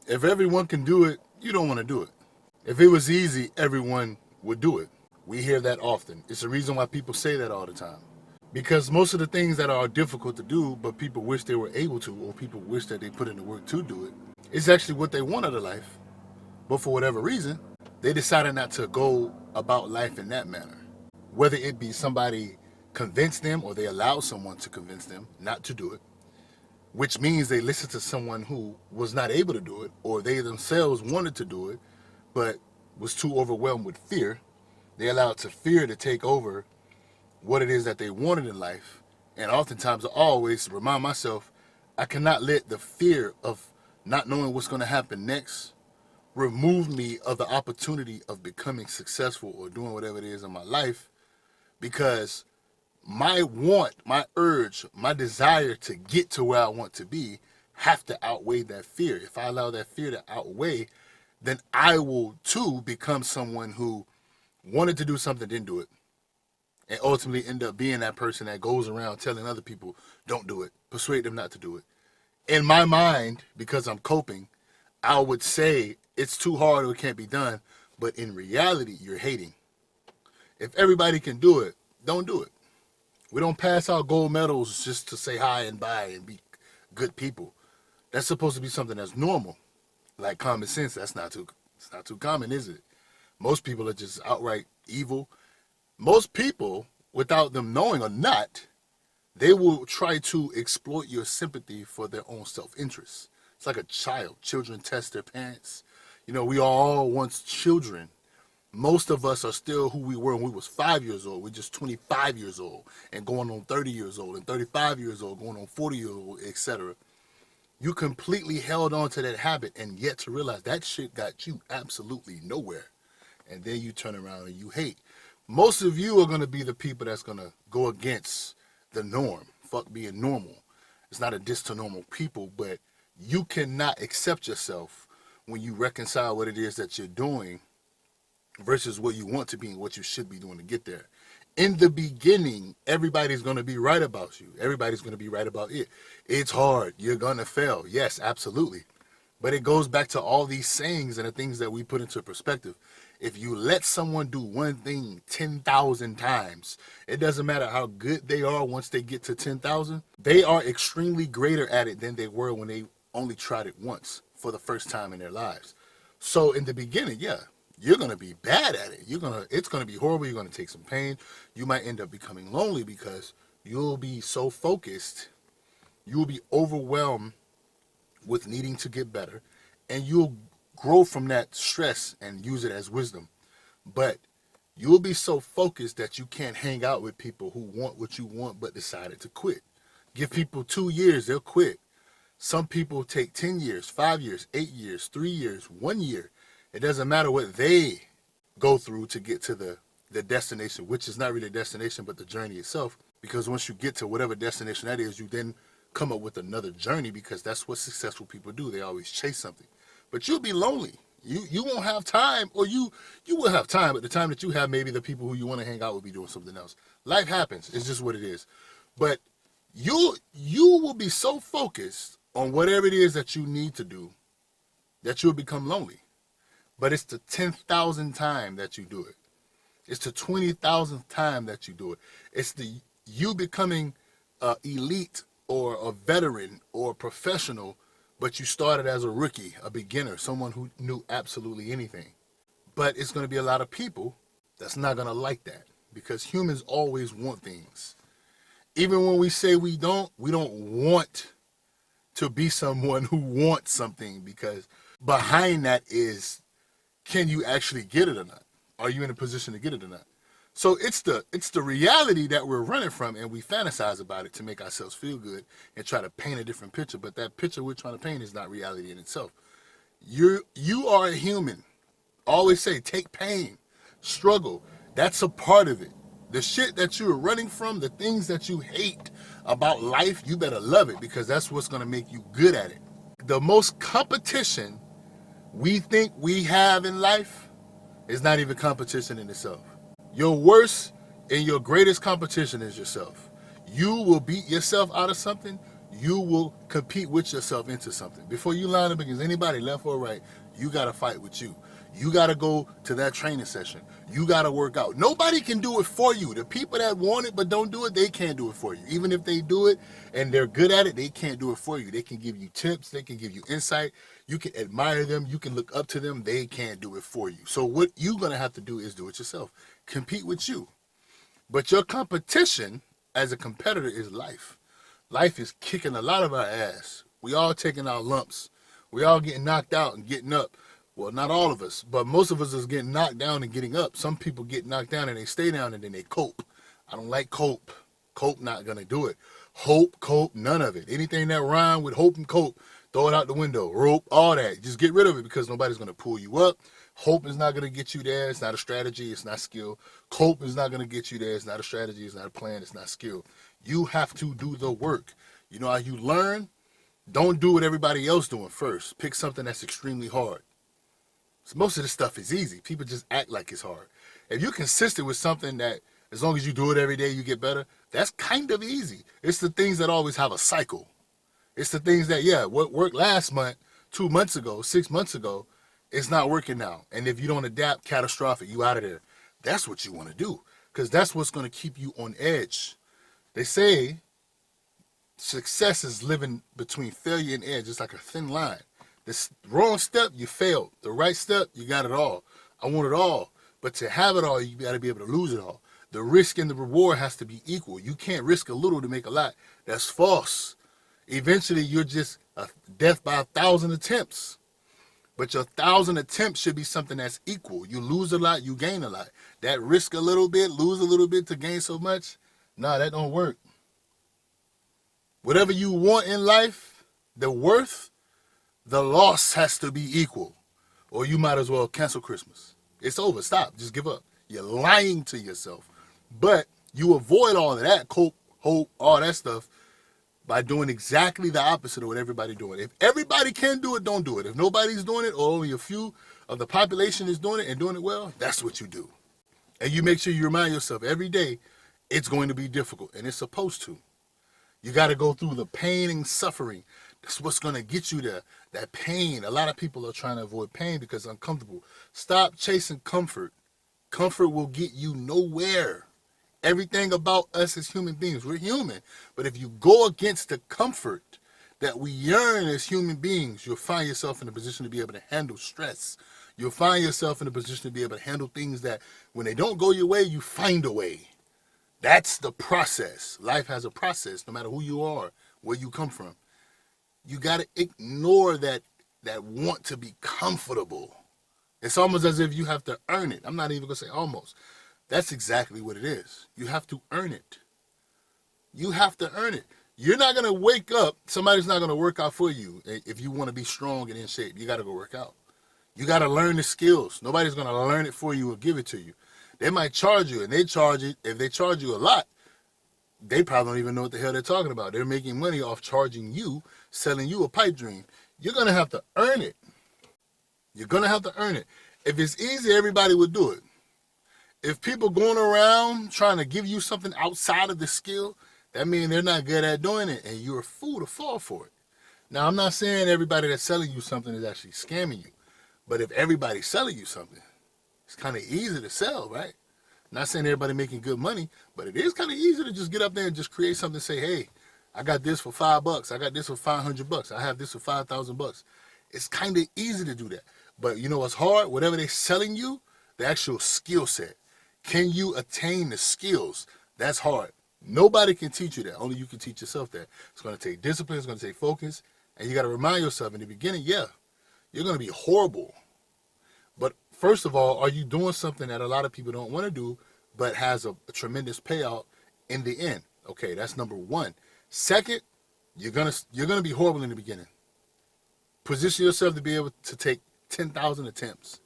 If everyone can do it, you don't want to do it. If it was easy, everyone would do it. We hear that often. It's the reason why people say that all the time. Because most of the things that are difficult to do, but people wish they were able to, or people wish that they put in the work to do it, it's actually what they want out of life. But for whatever reason, they decided not to go about life in that manner. Whether it be somebody convinced them or they allowed someone to convince them not to do it, which means they listened to someone who was not able to do it, or they themselves wanted to do it, but was too overwhelmed with fear. They allowed to fear to take over what it is that they wanted in life. And oftentimes I always remind myself, I cannot let the fear of not knowing what's going to happen next remove me of the opportunity of becoming successful or doing whatever it is in my life, because my want, my urge, my desire to get to where I want to be have to outweigh that fear. If I allow that fear to outweigh, then I will too become someone who wanted to do something, didn't do it, and ultimately end up being that person that goes around telling other people, don't do it, persuade them not to do it. In my mind, because I'm coping, I would say it's too hard or it can't be done, but in reality, you're hating. If everybody can do it, don't do it. We don't pass out gold medals just to say hi and bye and be good people. That's supposed to be something that's normal. Like common sense, it's not too common, is it? Most people are just outright evil. Most people, without them knowing or not, they will try to exploit your sympathy for their own self-interest. It's like a child. Children test their parents. You know, we are all once children. Most of us are still who we were when we was 5 years old. We're just 25 years old and going on 30 years old and 35 years old, going on 40 years old, etc. You completely held on to that habit and yet to realize that shit got you absolutely nowhere. And then you turn around and you hate. Most of you are going to be the people that's going to go against the norm. Fuck being normal. It's not a diss to normal people, but you cannot accept yourself when you reconcile what it is that you're doing versus what you want to be and what you should be doing to get there. In the beginning, everybody's going to be right about you. Everybody's going to be right about it. It's hard. You're going to fail. Yes, absolutely. But it goes back to all these sayings and the things that we put into perspective. If you let someone do one thing 10,000 times, it doesn't matter how good they are once they get to 10,000. They are extremely greater at it than they were when they only tried it once for the first time in their lives. So in the beginning, yeah, you're going to be bad at it. It's going to be horrible. You're going to take some pain. You might end up becoming lonely because you'll be so focused. You'll be overwhelmed with needing to get better, and you'll grow from that stress and use it as wisdom. But you'll be so focused that you can't hang out with people who want what you want but decided to quit. Give people 2 years, they'll quit. Some people take 10 years, 5 years, 8 years, 3 years, 1 year. It doesn't matter what they go through to get to the destination, which is not really a destination, but the journey itself. Because once you get to whatever destination that is, you then come up with another journey, because that's what successful people do. They always chase something. But you'll be lonely. You won't have time, or you will have time, but the time that you have, maybe the people who you want to hang out will be doing something else. Life happens. It's just what it is. But you will be so focused on whatever it is that you need to do that you'll become lonely. But it's the 10,000th time that you do it. It's the 20,000th time that you do it. It's the you becoming elite or a veteran or a professional, but you started as a rookie, a beginner, someone who knew absolutely anything. But it's going to be a lot of people that's not going to like that, because humans always want things. Even when we say we don't want to be someone who wants something, because behind that is, can you actually get it or not? Are you in a position to get it or not? So it's the reality that we're running from, and we fantasize about it to make ourselves feel good and try to paint a different picture. But that picture we're trying to paint is not reality in itself. You are a human. Always say, take pain, struggle. That's a part of it. The shit that you're running from, the things that you hate about life, you better love it, because that's what's going to make you good at it. The most competition we think we have in life is not even competition in itself. Your worst and your greatest competition is yourself. You will beat yourself out of something. you will compete with yourself into something. Before you line up against anybody, left or right, you got to fight with you. You got to go to that training session. You got to work out. Nobody can do it for you. The people that want it but don't do it, they can't do it for you. Even if they do it and they're good at it, they can't do it for you. They can give you tips. They can give you insight. You can admire them. You can look up to them. They can't do it for you. So what you're going to have to do is do it yourself. Compete with you. But your competition as a competitor is life. Life is kicking a lot of our ass. We all taking our lumps. We all getting knocked out and getting up. Well, not all of us, but most of us is getting knocked down and getting up. Some people get knocked down and they stay down and then they cope. I don't like cope. Cope not going to do it. Hope, cope, none of it. Anything that rhyme with hope and cope, throw it out the window. Rope, all that. Just get rid of it because nobody's going to pull you up. Hope is not going to get you there. It's not a strategy. It's not skill. Cope is not going to get you there. It's not a strategy. It's not a plan. It's not skill. You have to do the work. You know how you learn? Don't do what everybody else doing first. Pick something that's extremely hard. So most of this stuff is easy. People just act like it's hard. If you're consistent with something that, as long as you do it every day, you get better, that's kind of easy. It's the things that always have a cycle. It's the things that, what worked last month, 2 months ago, 6 months ago, it's not working now. And if you don't adapt, catastrophic, you out of there. That's what you want to do because that's what's going to keep you on edge. They say success is living between failure and edge. It's like a thin line. The wrong step, you failed. The right step, you got it all. I want it all. But to have it all, you got to be able to lose it all. The risk and the reward has to be equal. You can't risk a little to make a lot. That's false. Eventually, you're just a death by 1,000 attempts. But your 1,000 attempts should be something that's equal. You lose a lot, you gain a lot. That risk a little bit, lose a little bit to gain so much, nah, that don't work. Whatever you want in life, the worth, the loss has to be equal. Or you might as well cancel Christmas. It's over. Stop. Just give up. You're lying to yourself. But you avoid all of that, cope, hope, all that stuff by doing exactly the opposite of what everybody's doing. If everybody can do it, don't do it. If nobody's doing it or only a few of the population is doing it and doing it well, that's what you do. And you make sure you remind yourself every day it's going to be difficult, and it's supposed to. You got to go through the pain and suffering. That's what's going to get you there. That pain. A lot of people are trying to avoid pain because it's uncomfortable. Stop chasing comfort. Comfort will get you nowhere. Everything about us as human beings, we're human. But if you go against the comfort that we yearn as human beings, you'll find yourself in a position to be able to handle stress. You'll find yourself in a position to be able to handle things that when they don't go your way, you find a way. That's the process. Life has a process, no matter who you are, where you come from. You got to ignore that want to be comfortable. It's almost as if you have to earn it. I'm not even going to say almost. That's exactly what it is. You have to earn it. You have to earn it. You're not going to wake up. Somebody's not going to work out for you if you want to be strong and in shape. You got to go work out. You got to learn the skills. Nobody's going to learn it for you or give it to you. They might charge you, and they charge it. If they charge you a lot, they probably don't even know what the hell they're talking about. They're making money off charging you, selling you a pipe dream. You're going to have to earn it. You're going to have to earn it. If it's easy, everybody would do it. If people going around trying to give you something outside of the skill, that means they're not good at doing it, and you're a fool to fall for it. Now, I'm not saying everybody that's selling you something is actually scamming you, but if everybody's selling you something, it's kind of easy to sell, right? Not saying everybody making good money, but it is kind of easy to just get up there and just create something and say, hey, I got this for $5. I got this for $500. I have this for $5,000. It's kind of easy to do that. But you know what's hard? Whatever they're selling you, the actual skill set. Can you attain the skills? That's hard. Nobody can teach you that. Only you can teach yourself that. It's going to take discipline. It's going to take focus. And you got to remind yourself in the beginning, you're going to be horrible. But first of all, are you doing something that a lot of people don't want to do, but has a tremendous payout in the end? Okay, that's number one. Second, you're gonna be horrible in the beginning. Position yourself to be able to take 10,000 attempts.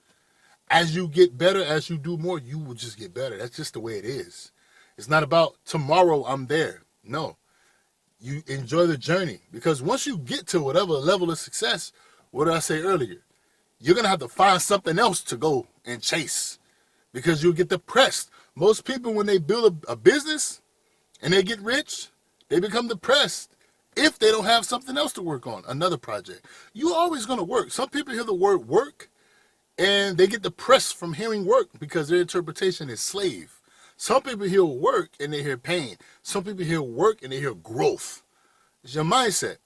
As you get better, as you do more, you will just get better. That's just the way it is. It's not about tomorrow I'm there. No. You enjoy the journey, because once you get to whatever level of success, what did I say earlier? You're going to have to find something else to go and chase, because you'll get depressed. Most people, when they build a business and they get rich, they become depressed if they don't have something else to work on, another project. You always going to work. Some people hear the word work and they get depressed from hearing work because their interpretation is slave. Some people hear work and they hear pain. Some people hear work and they hear growth. It's your mindset.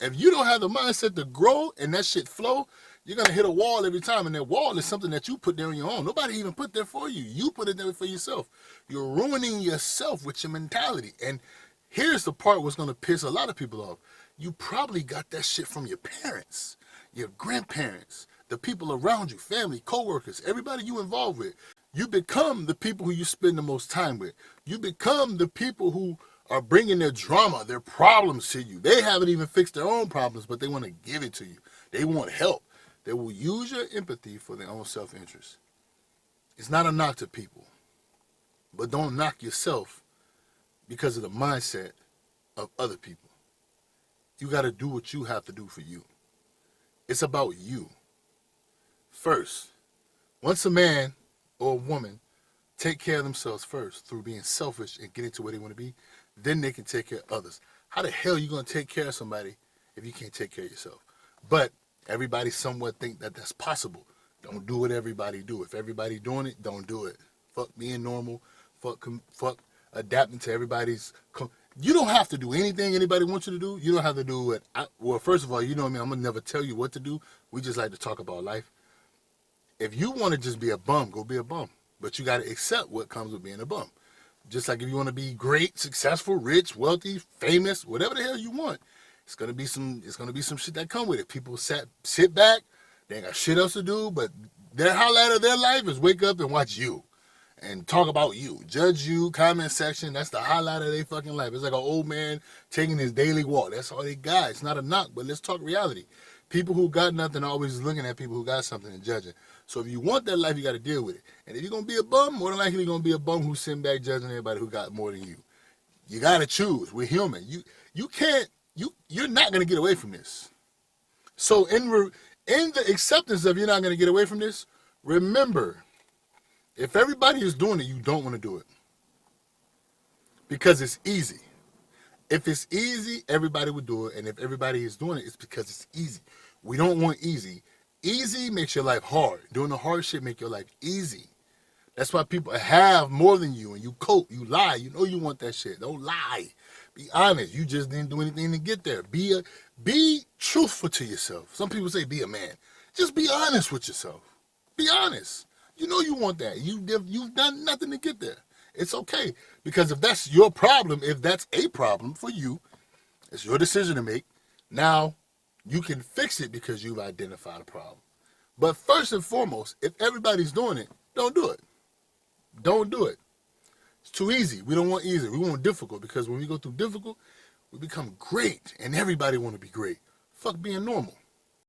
If you don't have the mindset to grow and that shit flow, you're going to hit a wall every time. And that wall is something that you put there on your own. Nobody even put there for you. You put it there for yourself. You're ruining yourself with your mentality. And here's the part what's going to piss a lot of people off. You probably got that shit from your parents, your grandparents, the people around you, family, coworkers, everybody you involved with. You become the people who you spend the most time with. You become the people who are bringing their drama, their problems to you. They haven't even fixed their own problems, but they want to give it to you. They want help. They will use your empathy for their own self-interest. It's not a knock to people, but don't knock yourself because of the mindset of other people. You got to do what you have to do for you. It's about you. First, once a man or a woman take care of themselves first through being selfish and getting to where they want to be, then they can take care of others. How the hell are you going to take care of somebody if you can't take care of yourself? But everybody somewhat think that that's possible. Don't do what everybody do. If everybody doing it, don't do it. Fuck being normal. Fuck adapting to everybody's. You don't have to do anything anybody wants you to do. You don't have to do it. Well, first of all, you know what I mean? I'm going to never tell you what to do. We just like to talk about life. If you want to just be a bum, go be a bum. But you got to accept what comes with being a bum. Just like if you want to be great, successful, rich, wealthy, famous, whatever the hell you want, it's gonna be some shit that come with it. People sit back, they ain't got shit else to do, but their highlight of their life is wake up and watch you and talk about you, judge you, comment section. That's the highlight of their fucking life. It's like an old man taking his daily walk. That's all they got. It's not a knock, but let's talk reality. People who got nothing are always looking at people who got something and judging. So if you want that life, you got to deal with it. And if you're going to be a bum, more than likely you're going to be a bum who's sitting back judging everybody who got more than you. You got to choose. We're human. You're not going to get away from this. So in the acceptance of you're not going to get away from this, remember, if everybody is doing it, you don't want to do it. Because it's easy. If it's easy, everybody would do it. And if everybody is doing it, it's because it's easy. We don't want easy. Easy makes your life hard. Doing the hard shit make your life easy. That's why people have more than you and you cope, you lie. You know you want that shit. Don't lie. Be honest. You just didn't do anything to get there. Be truthful to yourself. Some people say be a man. Just be honest with yourself. Be honest. You know you want that. You've done nothing to get there. It's okay. Because if that's your problem, if that's a problem for you, it's your decision to make. Now, you can fix it because you've identified a problem. But first and foremost, if everybody's doing it, don't do it. Don't do it. It's too easy. We don't want easy. We want difficult because when we go through difficult, we become great and everybody want to be great. Fuck being normal.